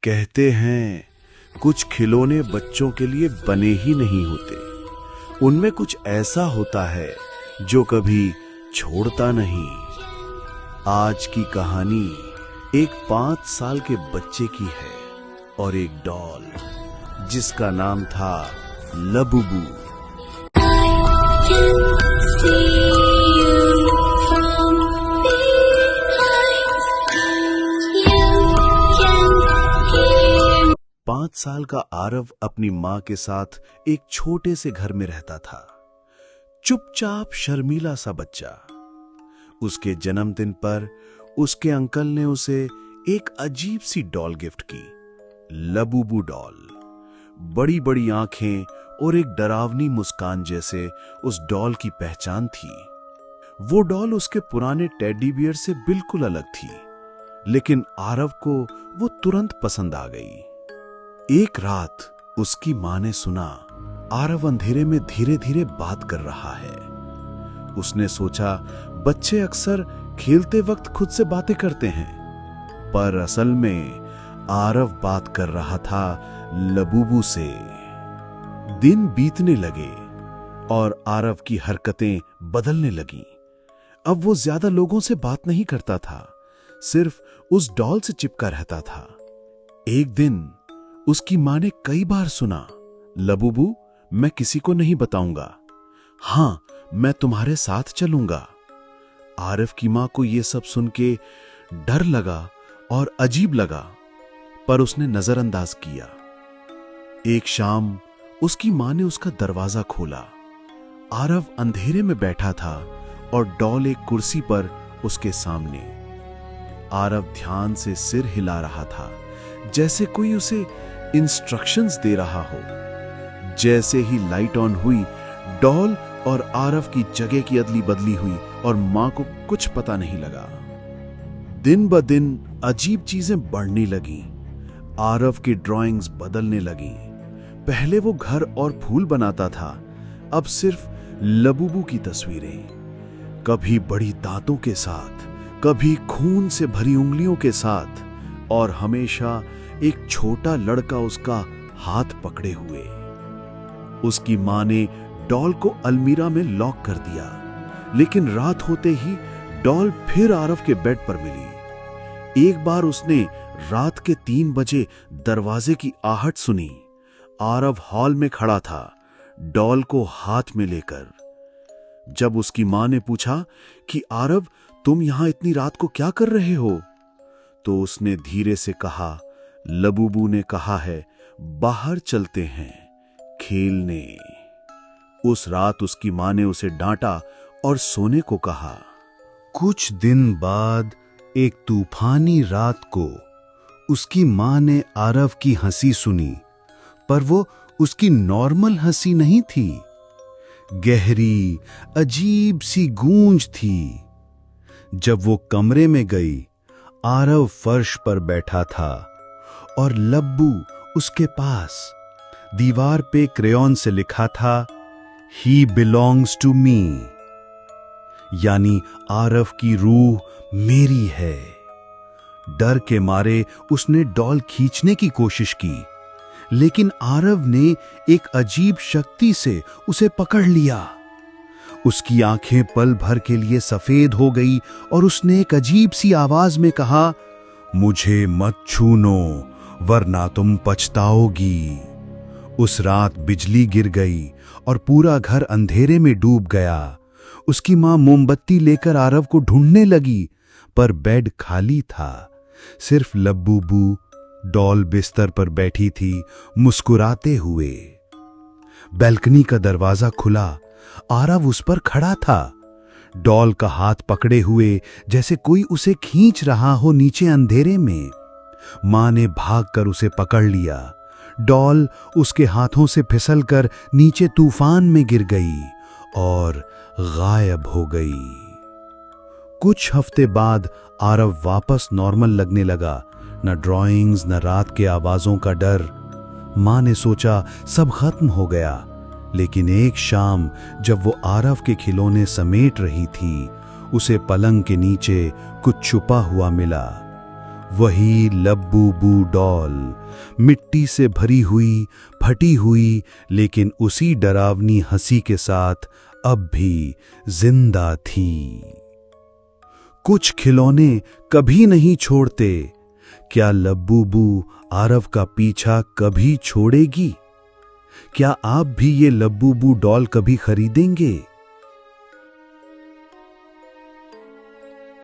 कहते हैं कुछ खिलौने बच्चों के लिए बने ही नहीं होते, उनमें कुछ ऐसा होता है जो कभी छोड़ता नहीं। आज की कहानी एक 5 साल के बच्चे की है और एक डॉल जिसका नाम था लबूबू। पांच साल का आरव अपनी मां के साथ एक छोटे से घर में रहता था। चुपचाप शर्मीला सा बच्चा। उसके जन्मदिन पर उसके अंकल ने उसे एक अजीब सी डॉल गिफ्ट की, लबूबू डॉल। बड़ी बड़ी आंखें और एक डरावनी मुस्कान जैसे उस डॉल की पहचान थी। वो डॉल उसके पुराने टेडी बियर से बिल्कुल अलग थी, लेकिन आरव को वो तुरंत पसंद आ गई। एक रात उसकी मां ने सुना आरव अंधेरे में धीरे धीरे बात कर रहा है। उसने सोचा बच्चे अक्सर खेलते वक्त खुद से बातें करते हैं, पर असल में आरव बात कर रहा था लबूबू से। दिन बीतने लगे और आरव की हरकतें बदलने लगीं। अब वो ज्यादा लोगों से बात नहीं करता था, सिर्फ उस डॉल से चिपका रहता था। एक दिन उसकी मां ने कई बार सुना, लबूबू मैं किसी को नहीं बताऊंगा, हां मैं तुम्हारे साथ चलूंगा। आरव की मां को यह सब सुन के डर लगा और अजीब लगा, पर उसने नजरअंदाज किया। एक शाम उसकी मां ने उसका दरवाजा खोला। आरव अंधेरे में बैठा था और डॉल एक कुर्सी पर उसके सामने। आरव ध्यान से सिर हिला रहा था, जैसे कोई उसे इंस्ट्रक्शंस दे रहा हो। जैसे ही लाइट ऑन हुई, डॉल और आरव की जगह की अदली बदली हुई और मां को कुछ पता नहीं लगा। दिन ब दिन अजीब चीजें बढ़ने लगीं। आरव की ड्राइंग्स बदलने लगीं। पहले वो घर और फूल बनाता था, अब सिर्फ लबूबू की तस्वीरें। कभी बड़ी दांतों के साथ, कभी खून से भरी उंगलियों के साथ, और हमेशा एक छोटा लड़का उसका हाथ पकड़े हुए। उसकी मां ने डॉल को अलमीरा में लॉक कर दिया, लेकिन रात होते ही डॉल फिर आरव के बेड पर मिली। एक बार उसने रात के 3 बजे दरवाजे की आहट सुनी। आरव हॉल में खड़ा था, डॉल को हाथ में लेकर। जब उसकी मां ने पूछा कि आरव तुम यहां इतनी रात को क्या कर रहे हो, तो उसने धीरे से कहा, लबूबू ने कहा है बाहर चलते हैं खेलने। उस रात उसकी मां ने उसे डांटा और सोने को कहा। कुछ दिन बाद एक तूफानी रात को उसकी मां ने आरव की हंसी सुनी, पर वो उसकी नॉर्मल हंसी नहीं थी। गहरी अजीब सी गूंज थी। जब वो कमरे में गई, आरव फर्श पर बैठा था और लब्बू उसके पास। दीवार पे क्रेयॉन से लिखा था, ही बिलोंग्स टू मी, यानी आरव की रूह मेरी है। डर के मारे उसने डॉल खींचने की कोशिश की, लेकिन आरव ने एक अजीब शक्ति से उसे पकड़ लिया। उसकी आंखें पल भर के लिए सफेद हो गई और उसने एक अजीब सी आवाज में कहा, मुझे मत छूनो वरना तुम पछताओगी। उस रात बिजली गिर गई और पूरा घर अंधेरे में डूब गया। उसकी मां मोमबत्ती लेकर आरव को ढूंढने लगी, पर बेड खाली था। सिर्फ लबूबू डॉल बिस्तर पर बैठी थी, मुस्कुराते हुए। बैल्कनी का दरवाजा खुला। आरव उस पर खड़ा था, डॉल का हाथ पकड़े हुए, जैसे कोई उसे खींच रहा हो नीचे अंधेरे में। मां ने भागकर उसे पकड़ लिया। डॉल उसके हाथों से फिसलकर नीचे तूफान में गिर गई और गायब हो गई। कुछ हफ्ते बाद आरव वापस नॉर्मल लगने लगा। न ड्राइंग्स, न रात के आवाजों का डर। मां ने सोचा सब खत्म हो गया, लेकिन एक शाम जब वो आरव के खिलौने समेट रही थी, उसे पलंग के नीचे कुछ छुपा हुआ मिला। वही लब्बू बू डॉल, मिट्टी से भरी हुई, फटी हुई, लेकिन उसी डरावनी हंसी के साथ अब भी जिंदा थी। कुछ खिलौने कभी नहीं छोड़ते। क्या लब्बू बू आरव का पीछा कभी छोड़ेगी? क्या आप भी ये लब्बू बू डॉल कभी खरीदेंगे?